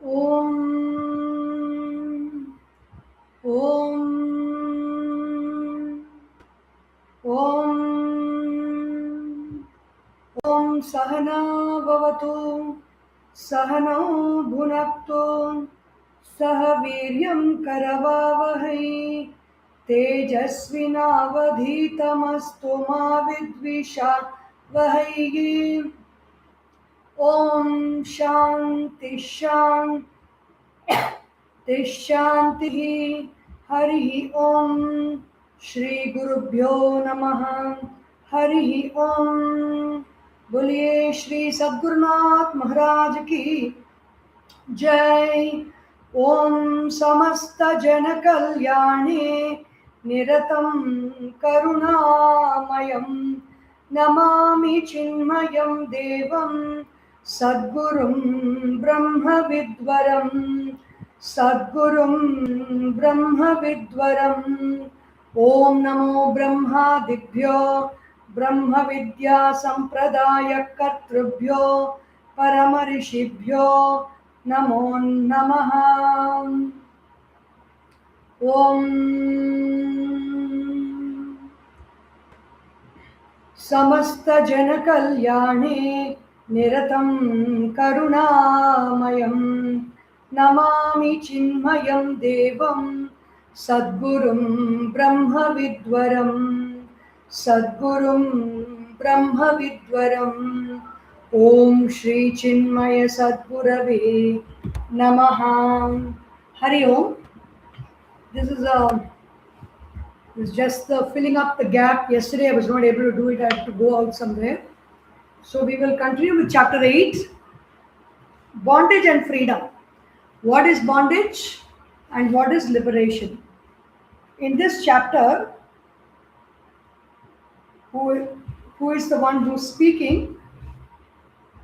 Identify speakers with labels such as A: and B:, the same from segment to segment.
A: Om Om Om Om Sahana Bhavatu Sahanau Bhunaktu Sahaviryam Karavavahai Tejasvinavadhitamastu ma vidvisha vahai. Om Shanti Shanti Shanti Hari Om Shri Gurubhyo Namaha Hari Om Boliye Shri Sadgurunath Maharaj Ki Jai. Om Samasta Jana Kalyane Niratam Karunamayam Namami Chinmayam Devam Sadgurum Brahma Vidvaram Sadgurum Brahma Vidvaram. Om Namo Brahma Dibhyo Brahma Vidya Sampradaya Kartrubhyo Paramarishibhyo Namo Namaha. Om Samasta Jana Kalyane Niratam Karunamayam Namami Chinmayam Devam Sadgurum Brahma Vidvaram Sadgurum Brahma Vidvaram. Om Shri Chinmaya Sadgurave Namaha. Hari Om. This is just the filling up the gap. Yesterday I was not able to do it. I had to go out somewhere. So we will continue with chapter 8, bondage and freedom. What is bondage and what is liberation? In this chapter, who is the one who's speaking?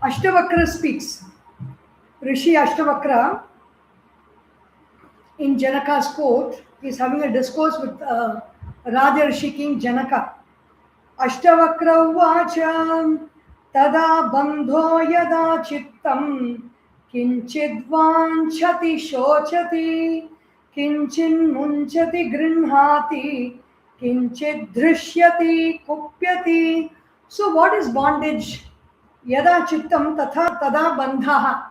A: Ashtavakra speaks. Rishi Ashtavakra in Janaka's court is having a discourse with Rajarshi King Janaka. Ashtavakra uvacha tada bandho yada chittam kinchidvanchati shochati kinchin munchati grinhati kinchid drishyati kupyati. So what is bondage? Yada chittam tada bandhaha.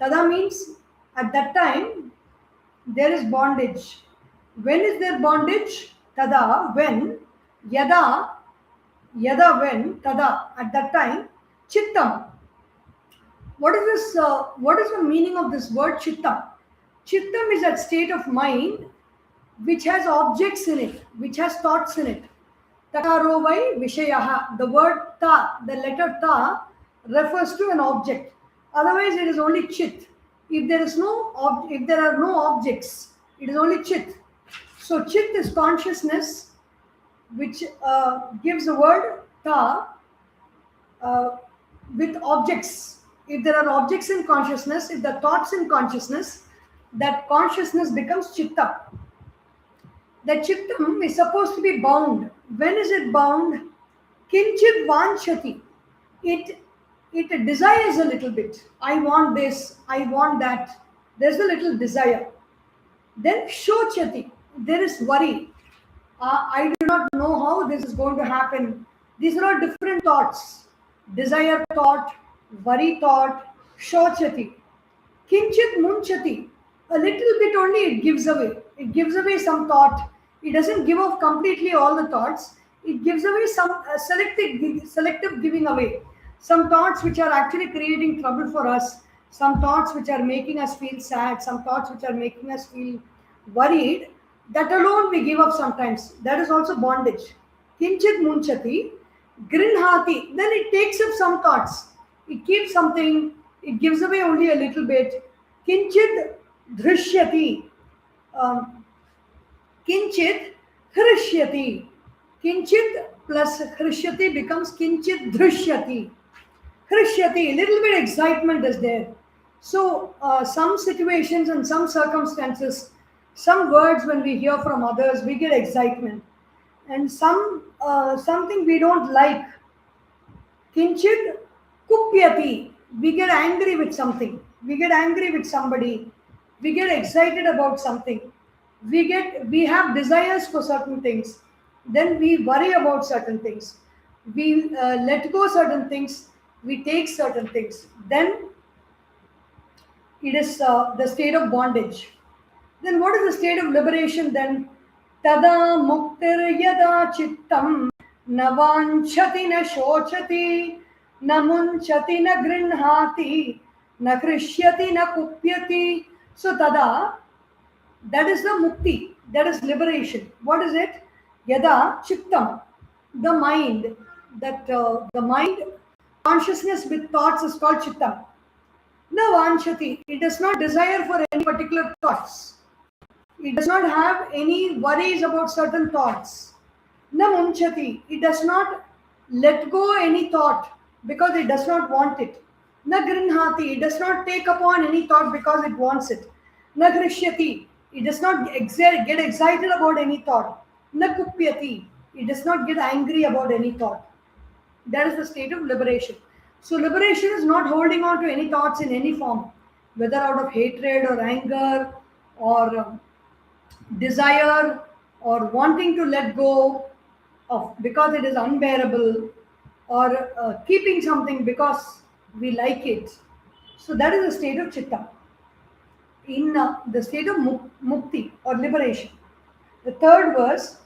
A: Tada means at that time there is bondage. When is there bondage? Tada, when. Yada when. Tada, at that time. Chittam. What is this? What is the meaning of this word chittam? Chittam is that state of mind which has objects in it, which has thoughts in it. Takaro vai vishayaha. The word ta, the letter ta, refers to an object. Otherwise, it is only chit. If there are no objects, it is only chit. So chit is consciousness, which gives the word ta with objects. If there are objects in consciousness, if the thoughts in consciousness, that consciousness becomes chitta. The chittam is supposed to be bound. When is it bound? Kinchit vanchati. It desires a little bit. I want this, I want that. There's a little desire. Then shochati. There is worry. I do not know how this is going to happen. These are all different thoughts. Desire thought, worry thought, shochati. Kinchit munchati. A little bit only it gives away. It gives away some thought. It doesn't give off completely all the thoughts. It gives away some selective giving away. Some thoughts which are actually creating trouble for us. Some thoughts which are making us feel sad. Some thoughts which are making us feel worried. That alone we give up sometimes. That is also bondage. Kinchit munchati, grinhati. Then it takes up some thoughts. It keeps something. It gives away only a little bit. Kinchit drishyati. Kinchit hrishyati. Kinchit plus hrishyati becomes kinchit drishyati. Hrishyati, little bit excitement is there. So some situations and some circumstances, some words when we hear from others, we get excitement. And something we don't like. Kinchit kupyati, we get angry with something. we get angry with somebody, we get excited about something, we have desires for certain things, then we worry about certain things, we let go certain things, we take certain things, then it is the state of bondage. Then what is the state of liberation then? Tada muktir yada chittam na vanchati na shochati na munchati na grinhati na krishyati na kupyati. So tada, that is the mukti, that is liberation. What is it? Yada chittam, the mind, that the mind, consciousness with thoughts is called chittam. Na vanchati, it does not desire for any particular thoughts. It does not have any worries about certain thoughts. Na munchati, it does not let go any thought because it does not want it. Na grinhati, it does not take upon any thought because it wants it. Na krishyati, it does not get excited about any thought. Na kupyati, it does not get angry about any thought. That is the state of liberation. So liberation is not holding on to any thoughts in any form, whether out of hatred or anger or desire or wanting to let go of because it is unbearable, or keeping something because we like it. So that is the state of chitta. In the state of mukti or liberation. The third verse,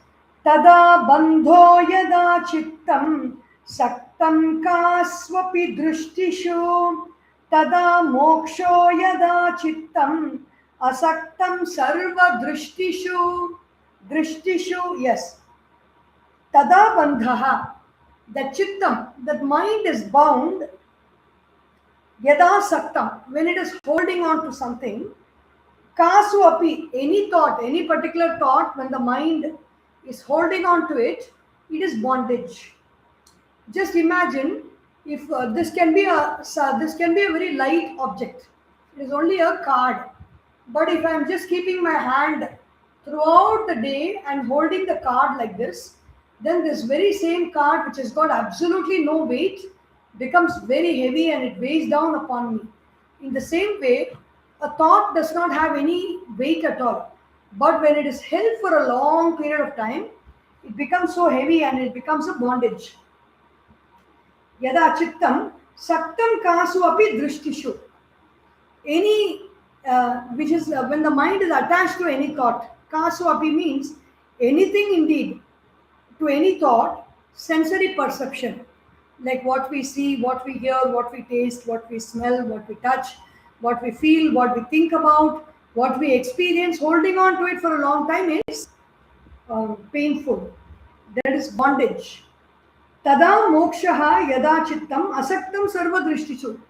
A: tada bandho yada chittam saktam kasvapi drishtishu tada moksho yada chittam asaktam sarva drishtishu. Drishtishu, yes. Tada bandhaha, that chittam, that mind is bound. Yada saktam, when it is holding on to something. Kasu api, any thought, any particular thought, when the mind is holding on to it, it is bondage. Just imagine if this can be a very light object. It is only a card. But if I am just keeping my hand throughout the day and holding the card like this, then this very same card, which has got absolutely no weight, becomes very heavy and it weighs down upon me. In the same way, a thought does not have any weight at all. But when it is held for a long period of time, it becomes so heavy and it becomes a bondage. Yada chittam saktam kasu api drishtishu. Any, which is when the mind is attached to any thought. Kasu api means anything indeed, to any thought, sensory perception. Like what we see, what we hear, what we taste, what we smell, what we touch, what we feel, what we think about, what we experience, holding on to it for a long time is painful. That is bondage. Tada mokshaha yada chittam asaktam sarva drishtishu.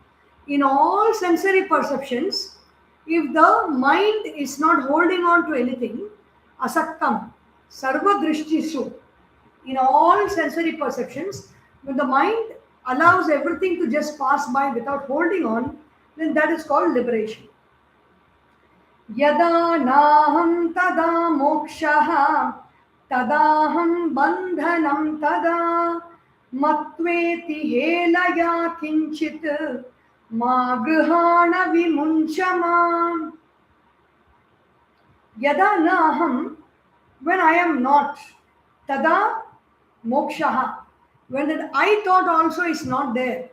A: In all sensory perceptions, if the mind is not holding on to anything, asaktam sarva drishtishu. In all sensory perceptions, when the mind allows everything to just pass by without holding on, then that is called liberation. Yada naham tada mokshaha tadaham bandhanam tada matveti helaya kinchit ma grihana vimunchama. Yada naham, when I am not, tada mokshaha, when that I thought also is not there.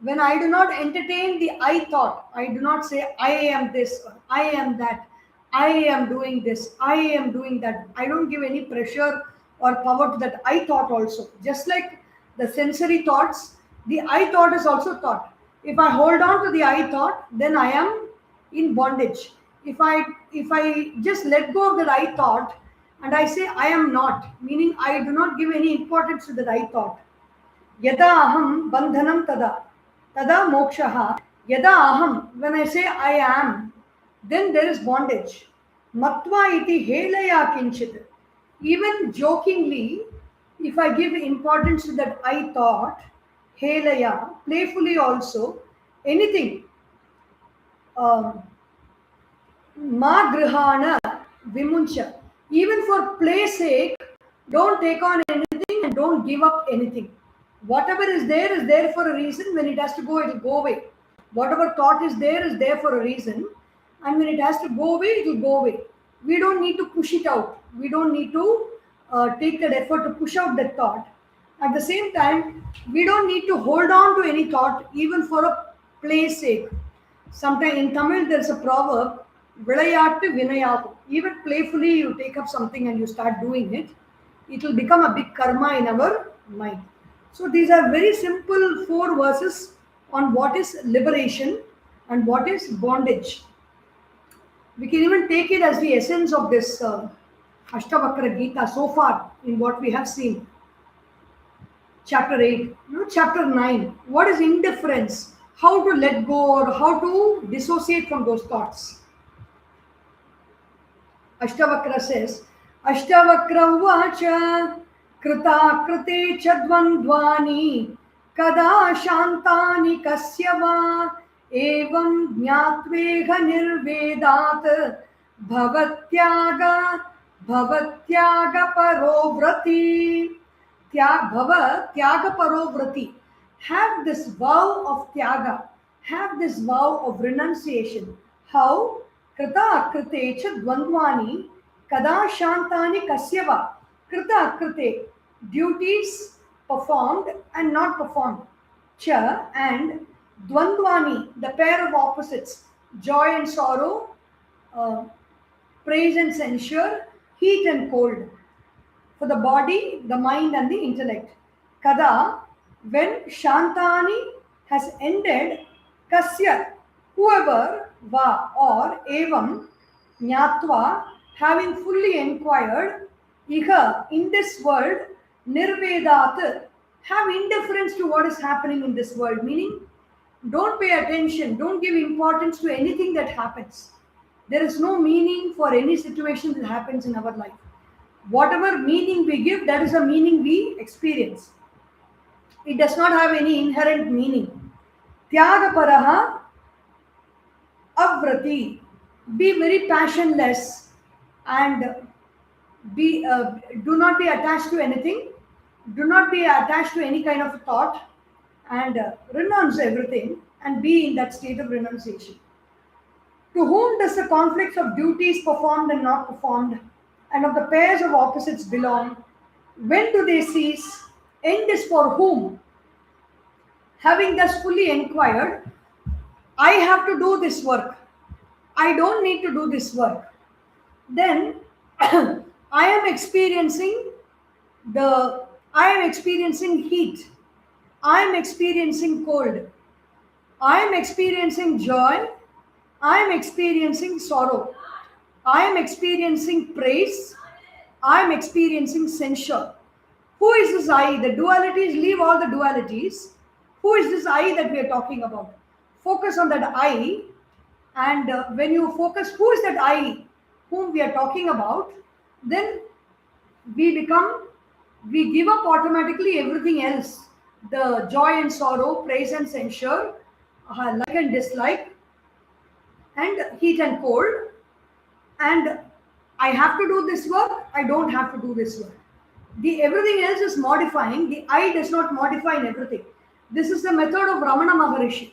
A: When I do not entertain the I thought, I do not say I am this, or I am that, I am doing this, I am doing that. I don't give any pressure or power to that I thought also. Just like the sensory thoughts, the I thought is also thought. If I hold on to the I thought, then I am in bondage. If I just let go of that I thought and I say I am not, meaning I do not give any importance to that I thought. Yada aham bandhanam tada. Tada mokshaha. Yada aham, when I say I am, then there is bondage. Matva iti helaya kinchit. Even jokingly, if I give importance to that I thought, helaya, playfully also, anything, ma grihana vimuncha. Even for play's sake, don't take on anything and don't give up anything. Whatever is there for a reason. When it has to go, it will go away. Whatever thought is there for a reason. And when it has to go away, it will go away. We don't need to push it out. We don't need to take that effort to push out that thought. At the same time, we don't need to hold on to any thought, even for a play's sake. Sometimes in Tamil, there's a proverb, விளையாட்டு வினையாகும். Even playfully, you take up something and you start doing it, it will become a big karma in our mind. So these are very simple 4 verses on what is liberation and what is bondage. We can even take it as the essence of this Ashtavakra Gita so far in what we have seen. Chapter 8, chapter 9. What is indifference? How to let go or how to dissociate from those thoughts. Ashtavakra says, Ashtavakra uvacha krita krite chadvandvani kada shantani kasyava evam jnatveha nirvedat bhavatyaga parovrati tyaga parovrati. Have this vow of tyaga, have this vow of renunciation. How? Krita akrite cha dvandvani kada shantani kasyava. Krita akrite, duties performed and not performed. Cha and dvandvani, the pair of opposites, joy and sorrow, praise and censure, heat and cold. For the body, the mind and the intellect. Kada, when shantani has ended, kasya, whoever, va or evam, jnatva, having fully inquired, iha, in this world, nirvedat, have indifference to what is happening in this world, meaning don't pay attention, don't give importance to anything that happens. There is no meaning for any situation that happens in our life. Whatever meaning we give, that is a meaning we experience. It does not have any inherent meaning. Tyagaparaha avrati. Be very passionless and do not be attached to anything. Do not be attached to any kind of thought and renounce everything and be in that state of renunciation. To whom does the conflicts of duties performed and not performed and of the pairs of opposites belong? When do they cease? End is for whom? Having thus fully inquired, I have to do this work. I don't need to do this work. Then I am experiencing heat. I am experiencing cold. I am experiencing joy. I am experiencing sorrow. I am experiencing praise. I am experiencing censure. Who is this I? The dualities, leave all the dualities. Who is this I that we are talking about? Focus on that I. And when you focus, who is that I whom we are talking about, then we give up automatically everything else. The joy and sorrow, praise and censure, like and dislike, and heat and cold. And I have to do this work, I don't have to do this work. Everything else is modifying. The I does not modify in everything. This is the method of Ramana Maharishi.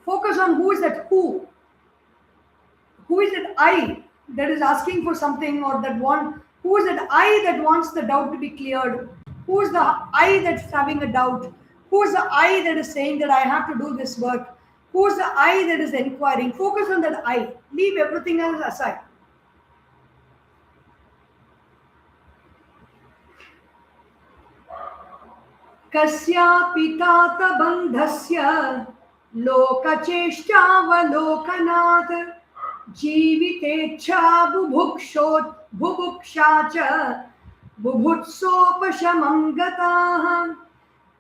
A: Focus on who is that who. Who is that I that is asking for something or that want. Who is that I that wants the doubt to be cleared? Who is the I that's having a doubt? Who is the I that is saying that I have to do this work? Who is the I that is inquiring? Focus on that I. Leave everything else aside. Kasyapi tata bandhasya lokacheshtavalokanath jivitecha bubuksha cha bubhutsopashamam gatah.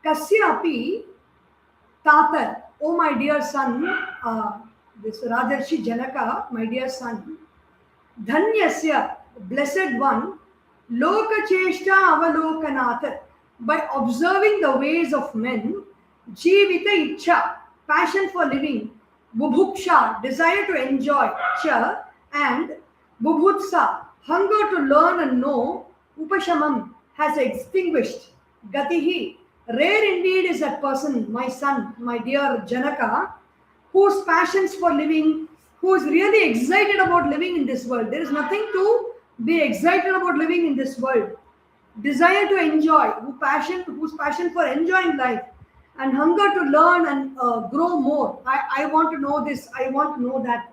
A: Kasyapi tata, oh my dear son, this Rajarshi Janaka, my dear son, dhanyasya, blessed one, lokacheshta avalokanath, by observing the ways of men, jivita ichha, passion for living, bubhuksha, desire to enjoy, cha, and bubhutsa, hunger to learn and know, upashamam, has extinguished, gatihi, Rare indeed is that person, my son, my dear Janaka, whose passions for living, who is really excited about living in this world. There is nothing to be excited about living in this world. Desire to enjoy, whose passion for enjoying life, and hunger to learn and grow more. I want to know this, I want to know that,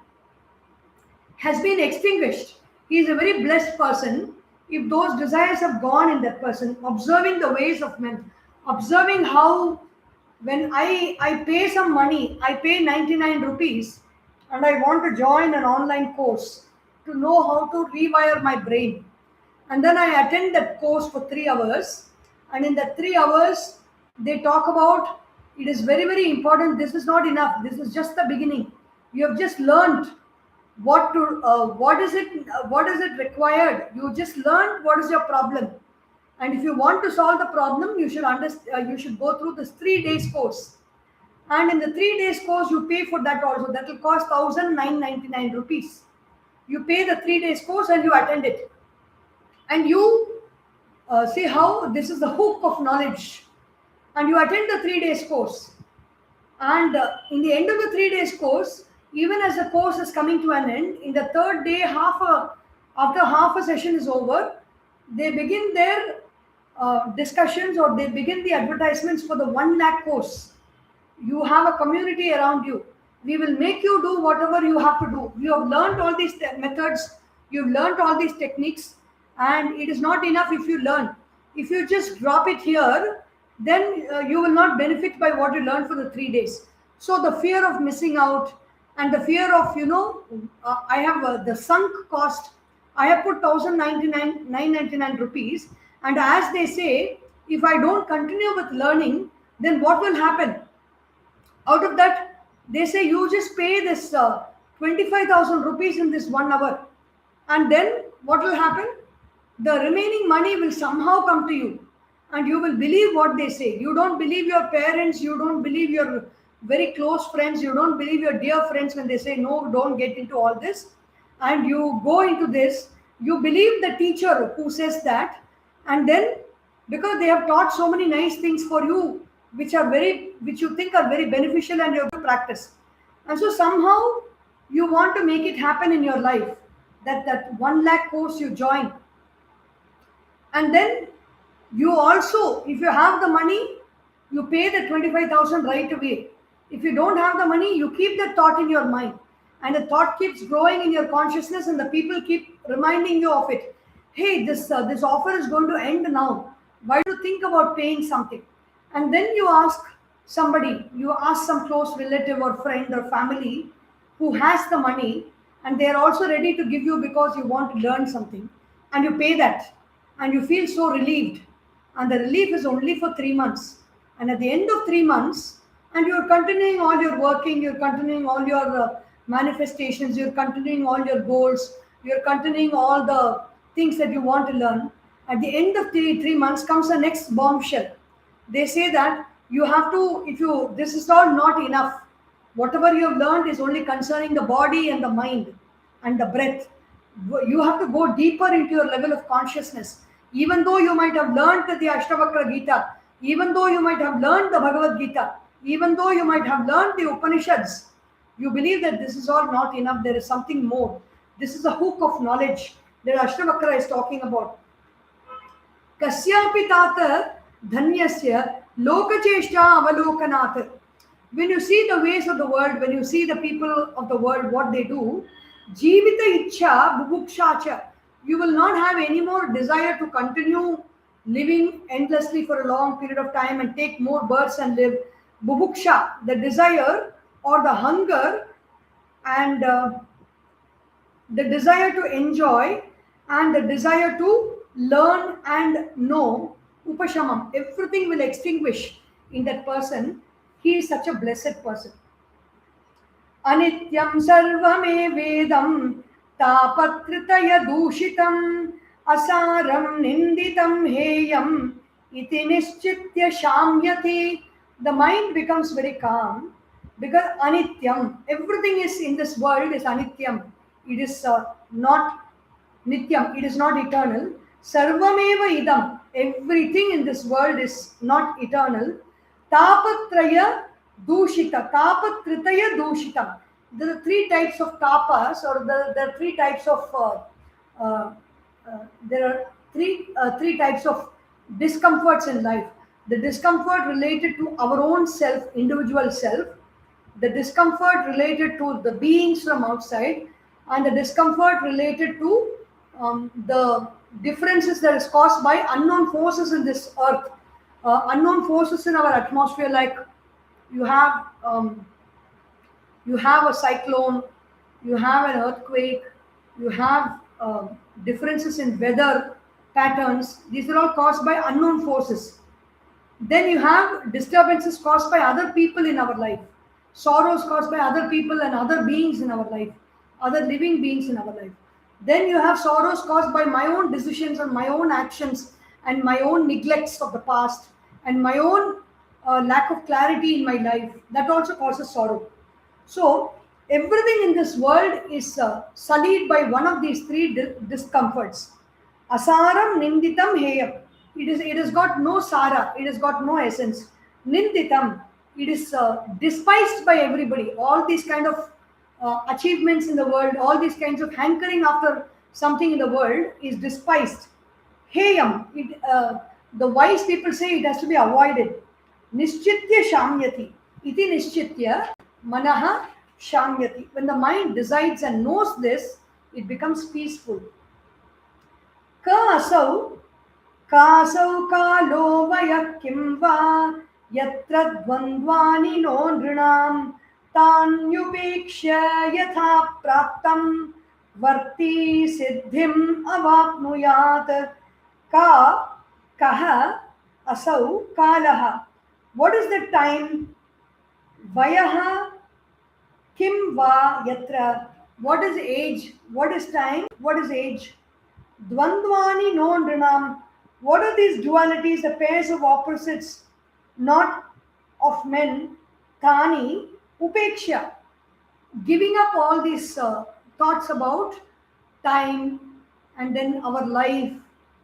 A: has been extinguished. He is a very blessed person if those desires have gone in that person, observing the ways of men, observing how when I pay some money, I pay 99 rupees and I want to join an online course to know how to rewire my brain. And then I attend that course for 3 hours. And in that 3 hours, they talk about it is very, very important. This is not enough. This is just the beginning. You have just learned what is it required. You just learned what is your problem, and if you want to solve the problem, you should understand. You should go through this 3 days course, and in the 3 days course, you pay for that also. That will cost 1,999 rupees. You pay the 3 days course and you attend it, and you see how this is the hook of knowledge, and you attend the 3 days course, and in the end of the 3 days course, even as the course is coming to an end, in the third day, after half a session is over, they begin their discussions, or they begin the advertisements for the 1 lakh course. You have a community around you. We will make you do whatever you have to do. You have learned all these methods, you've learned all these techniques, and it is not enough if you learn. If you just drop it here, then you will not benefit by what you learned for the 3 days. So the fear of missing out, and the fear of, I have the sunk cost. I have put 999 rupees, and as they say, if I don't continue with learning, then what will happen? Out of that, they say you just pay this 25,000 rupees in this 1 hour, and then what will happen? The remaining money will somehow come to you, and you will believe what they say. You don't believe your parents, you don't believe your very close friends, you don't believe your dear friends when they say no, don't get into all this, and you go into this. You believe the teacher who says that, and then because they have taught so many nice things for you, which you think are very beneficial, and you have to practice, and so somehow you want to make it happen in your life, that 1 lakh course you join, and then you also, if you have the money, you pay the 25,000 right away. If you don't have the money, you keep the thought in your mind, and the thought keeps growing in your consciousness, and the people keep reminding you of it. Hey, this offer is going to end now. Why do you think about paying something? And then you ask somebody, you ask some close relative or friend or family who has the money, and they are also ready to give you because you want to learn something, and you pay that, and you feel so relieved. And the relief is only for 3 months. And at the end of 3 months, and you're continuing all your working, you're continuing all your manifestations, you're continuing all your goals, you're continuing all the things that you want to learn. At the end of 3 months comes the next bombshell. They say that you have to, this is all not enough. Whatever you have learned is only concerning the body and the mind and the breath. You have to go deeper into your level of consciousness. Even though you might have learned the Ashtavakra Gita, even though you might have learned the Bhagavad Gita, even though you might have learned the Upanishads, you believe that this is all not enough. There is something more. This is the hook of knowledge that Ashtavakra is talking about. Kasyapi tata dhanyasya lokacheshta avalokanat. When you see the ways of the world, when you see the people of the world, what they do, jivita ichha bubukshacha, you will not have any more desire to continue living endlessly for a long period of time and take more births and live. Bubuksha, the desire or the hunger, and the desire to enjoy, and the desire to learn and know, upashamam, everything will extinguish in that person. He is such a blessed person. Anityam sarvame vedam tapakritaya dushitam asaram ninditam heyam iti nischitya shamyati. The mind becomes very calm because anityam, everything is in this world is anityam. It is not nityam, it is not eternal. Sarvameva idam, Everything in this world is not eternal. Tapatraya dushita, tapatritaya dushitam. There are three types of tapas, or there are three types of uh, there are three types of discomforts in life. The discomfort related to our own self, individual self, the discomfort related to the beings from outside, and the discomfort related to the differences that is caused by unknown forces in this earth, unknown forces in our atmosphere, like you have you have a cyclone, you have an earthquake, you have differences in weather patterns. These are all caused by unknown forces. Then you have disturbances caused by other people in our life, sorrows caused by other people and other beings in our life, other living beings in our life. Then you have sorrows caused by my own decisions and my own actions and my own neglects of the past and my own lack of clarity in my life. That also causes sorrow. So, everything in this world is sullied by one of these three discomforts. Asaram ninditam heyam. It has got no sara, it has got no essence. Ninditam, it is despised by everybody. All these kind of achievements in the world, all these kinds of hankering after something in the world is despised. Heyam, the wise people say it has to be avoided. Nischitya shamyati. Iti nischitya manaha shamyati. When the mind decides and knows this, it becomes peaceful. Ka asau kalo vaya kim va yatra dvandvani no nrinam tanyupekshya yatha praptam varti siddhim avapnuyat. Ka kaha asau kalaha. What is the time? Vayaha kim va yatra. What is age? What is time? What is age? Dvandvani no nrinam. What are these dualities, the pairs of opposites, not of men? Tani upeksha. Giving up all these thoughts about time and then our life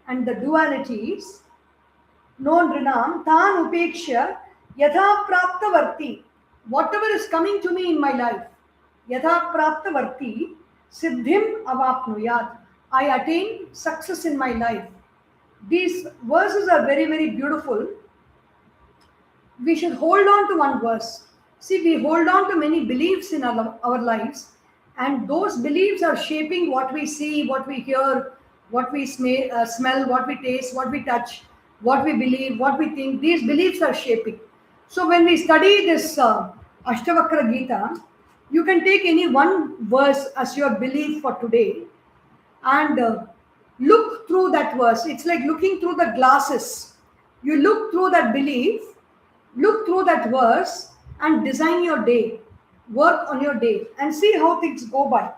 A: and the dualities. No nrinam tan upeksha yatha praptavarti. Whatever is coming to me in my life, yatha praptavarti siddhim avapnuyat. I attain success in my life. These verses are very, very beautiful. We should hold on to one verse. See, we hold on to many beliefs in our lives, and those beliefs are shaping what we see, what we hear, what we smell, what we taste, what we touch, what we believe, what we think. These beliefs are shaping. So when we study this Ashtavakra Gita, you can take any one verse as your belief for today and look through that verse. It's like looking through the glasses. You look through that belief, look through that verse, and design your day. Work on your day and see how things go by.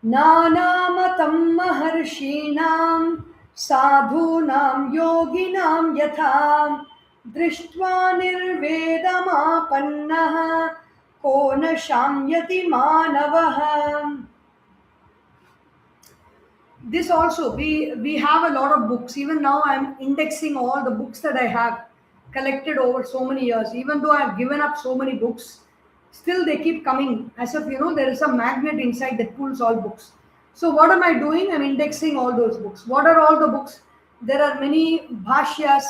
A: Nanamatam maharshinam sadhunam yoginam yatham drishtva nirvedamapannaha ko na shamyati manavaha. This also, we have a lot of books. Even now I'm indexing all the books that I have collected over so many years. Even though I've given up so many books, still they keep coming, as if there is a magnet inside that pulls all books. So what am I doing? I'm indexing all those books. What are all the books? There are many bhashyas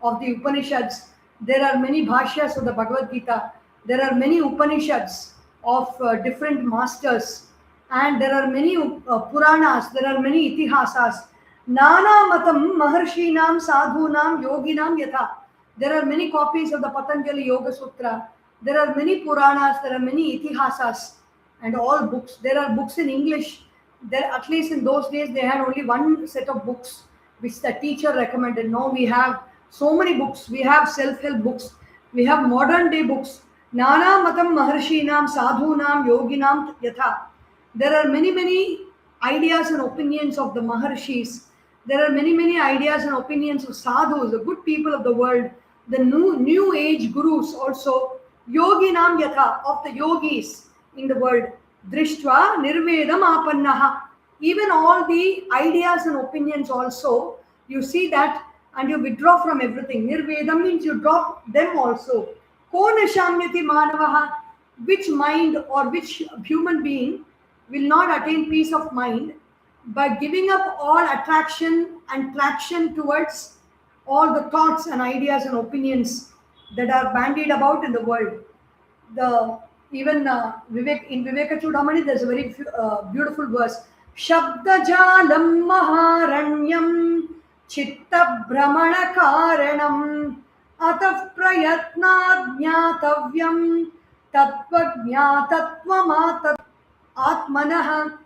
A: of the Upanishads. There are many bhashyas of the Bhagavad Gita. There are many Upanishads of different masters. And there are many Puranas, there are many Itihasas. Nana matam maharshinam sadhunam yoginam yatha. There are many copies of the Patanjali Yoga Sutra. There are many Puranas, there are many Itihasas, and all books. There are books in English. There, at least in those days, they had only one set of books which the teacher recommended. Now we have so many books. We have self-help books. We have modern day books. Nana matam maharshinam sadhunam yoginam yatha. There are many, many ideas and opinions of the Maharshis. There are many, many ideas and opinions of sadhus, the good people of the world, the new age gurus also, yoginam yatha, of the yogis in the world. Drishtva nirvedam apannaha. Even all the ideas and opinions also, you see that, and you withdraw from everything. Nirvedam means you drop them also. Ko nashamyati manavaha, which mind or which human being will not attain peace of mind by giving up all attraction and traction towards all the thoughts and ideas and opinions that are bandied about in the world. The even Vivek in Viveka Chudamani, there's a very beautiful verse. Shabdajalam maharanyam chitta brahmana karanam atav prayatna jnatavyam tattva jnatatvamatat atmanah.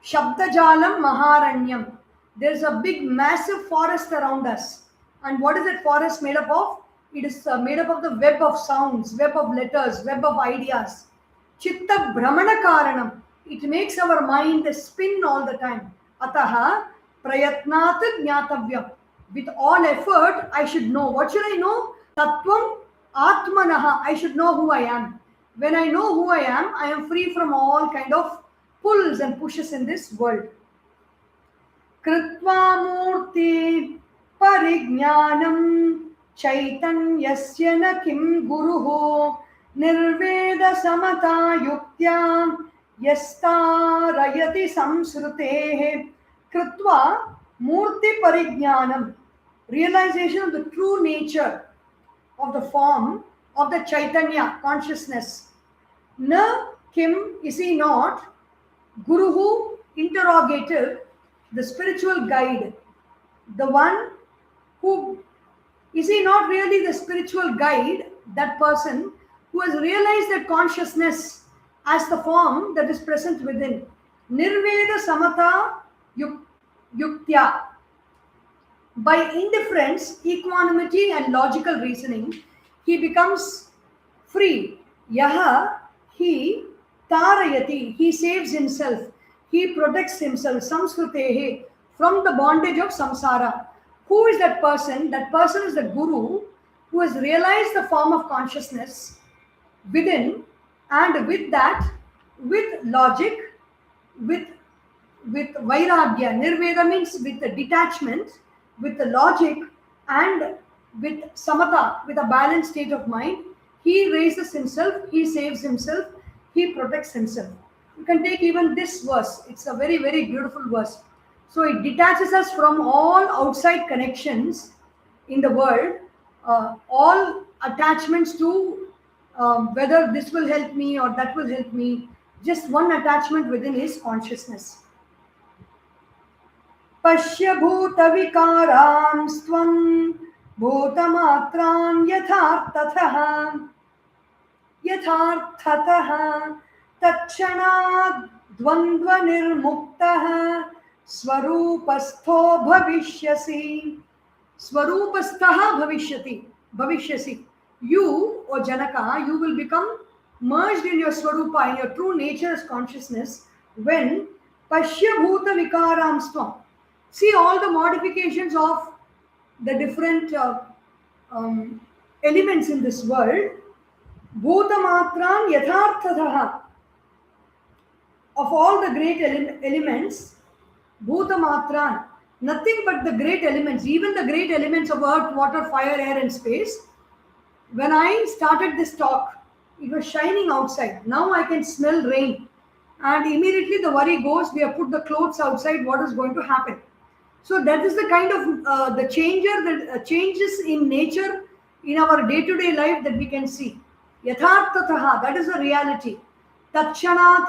A: Shabdajalam Maharanyam. There's a big, massive forest around us. And what is that forest made up of? It is made up of the web of sounds, web of letters, web of ideas. Chitta Brahmana Karanam. It makes our mind spin all the time. Ataha Prayatnat Jnatavyam. With all effort, I should know. What should I know? Tattvam Atmanaha. I should know who I am. When I know who I am free from all kind of pulls and pushes in this world. Kritva murti parigyanam chaitanyasya na kim guruho nirveda samata yuktya yastarayati samsrutehe. Kritva murti parigyanam, realization of the true nature of the form of the Chaitanya consciousness. Na kim, is he not? Guruhu, interrogative, the spiritual guide, the one who, is he not really the spiritual guide, that person who has realized that consciousness as the form that is present within. Nirveda samata yuktya. By indifference, equanimity and logical reasoning, he becomes free. Yaha, he, tarayati, he saves himself, he protects himself, samskrutehe, from the bondage of samsara. Who is that person? That person is the guru who has realized the form of consciousness within, and with that, with logic, with vairagya. Nirveda means with the detachment, with the logic, and with samatha, with a balanced state of mind, he raises himself, he saves himself, he protects himself. You can take even this verse. It's a very, very beautiful verse. So it detaches us from all outside connections in the world, all attachments to whether this will help me or that will help me. Just one attachment within his consciousness. Pashya bhuta vikaram stvam bhutamatram yathartatha yathartatha tatchanad dvandva nirmuktah swarupastho bhavishyasi. Swarupastha bhavishyasi. You, O Janaka, you will become merged in your swarupa, in your true nature as consciousness, when Pashya bhuta vikaram stvam. See all the modifications of the different elements in this world. Bhutamatran yathartatha. Of all the great elements, Bhutamatran, nothing but the great elements, even the great elements of earth, water, fire, air and space. When I started this talk, it was shining outside. Now I can smell rain. And immediately the worry goes, we have put the clothes outside, what is going to happen? So that is the kind of the changes in nature in our day-to-day life that we can see. Yathartataha, that is the reality. Tatshanat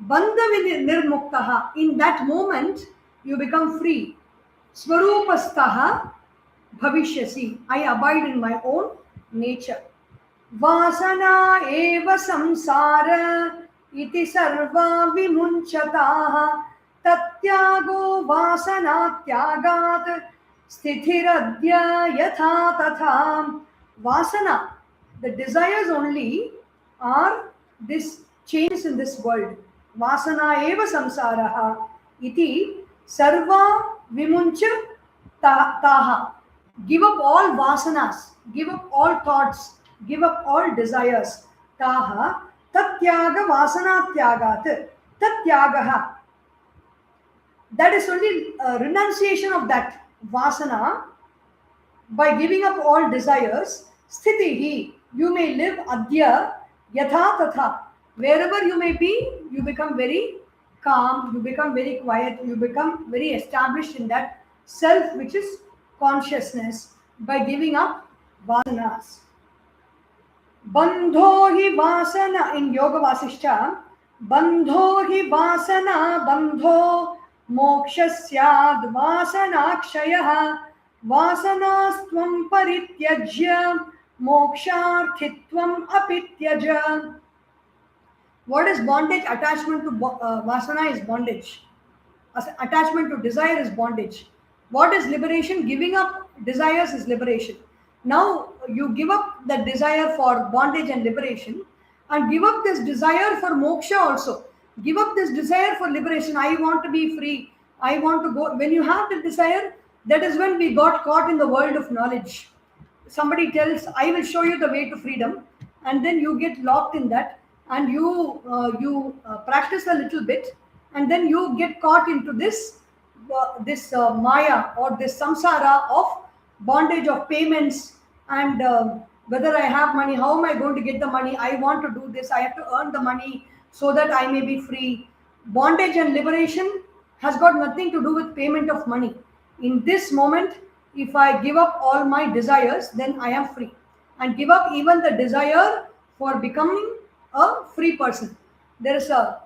A: bandha nirmuktaha. In that moment, you become free. Swarupastaha bhavishyasi. I abide in my own nature. Vasana eva samsara iti sarva vimunchataha tatyago vasana tyagat stithiradya yatha tatha. Vasana, the desires only are this changes in this world. Vasana eva samsaraha iti sarva vimuncha taha. Give up all vasanas, give up all thoughts, give up all desires. Taha tatyaga vasana tyagat. Tatyagaha. That is only renunciation of that vasana by giving up all desires. Sthitihi, you may live adya yatha tatha. Wherever you may be, you become very calm, you become very quiet, you become very established in that self which is consciousness by giving up vasanas. Bandho hi vasana in Yoga Vasishta, bandho hi vasana bandho mokshasya vasanakshayah vasanastvam parityajya moksharthitvam apityaja. What is bondage? Attachment to vasana is bondage. Attachment to desire is bondage. What is liberation? Giving up desires is liberation. Now you give up that desire for bondage and liberation, and give up this desire for moksha also. Give up this desire for liberation. I want to be free. I want to go. When you have the desire, that is when we got caught in the world of knowledge. Somebody tells, I will show you the way to freedom, and then you get locked in that, and you practice a little bit, and then you get caught into this maya or this samsara of bondage of payments, and whether I have money, how am I going to get the money? I want to do this, I have to earn the money so that I may be free. Bondage and liberation has got nothing to do with payment of money. In this moment, if I give up all my desires, then I am free, and give up even the desire for becoming a free person. There is a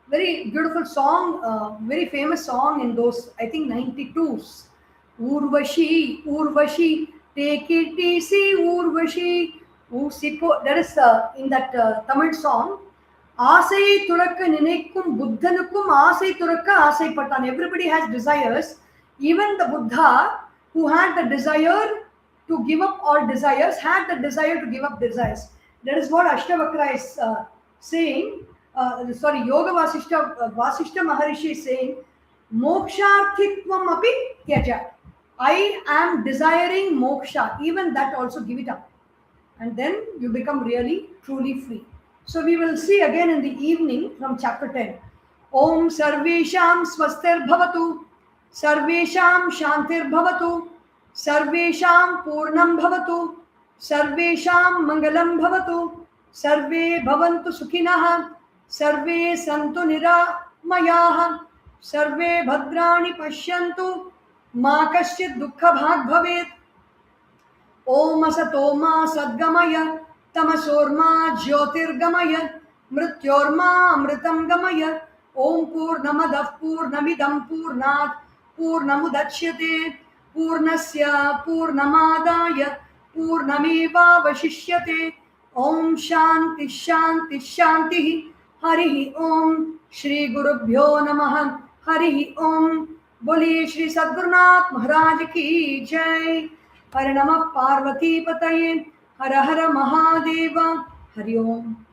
A: very beautiful song, very famous song in those, I think, 92s. Urvashi, Urvashi, take it easy, Urvashi. That is in that Tamil song. Asai Turaka Ninekum Buddhanukum Asai Turaka Asai Patan. Everybody has desires. Even the Buddha, who had the desire to give up all desires, had the desire to give up desires. That is what Ashtavakra is saying. Yoga Vasishta Maharishi is saying, Moksharthitvam api tyaja. I am desiring moksha. Even that also give it up. And then you become really, truly free. So we will see again in the evening from chapter 10. Om Sarvesham Swastir Bhavatu, Sarvesham Shantir Bhavatu, Sarvesham Purnam Bhavatu, Sarvesham Mangalam Bhavatu, Sarve Bhavantu Sukhinaha, Sarve Santu Niramayaha, Sarve Bhadrani Pashyantu, Ma Kasyit Dukkha Bhag Bhavet. Om Asatoma Sadgamaya, Tamasorma Jyotirgamaya, Mrityorma Amritam Gamaya, Om Purnamadav Purnamidam Purnat Purnamudachyate, Purnasya Purnamadaya, Purnameva Vashishyate. Om Shanti Shanti Shanti. Harihi Om. Shri Gurubhyo Namaha. Harihi Om. Boli Shri Sadgurunath Maharaj Ki Jai. Hare Namah Parvati Pataye. Hara Hara Mahadeva. Hari Om.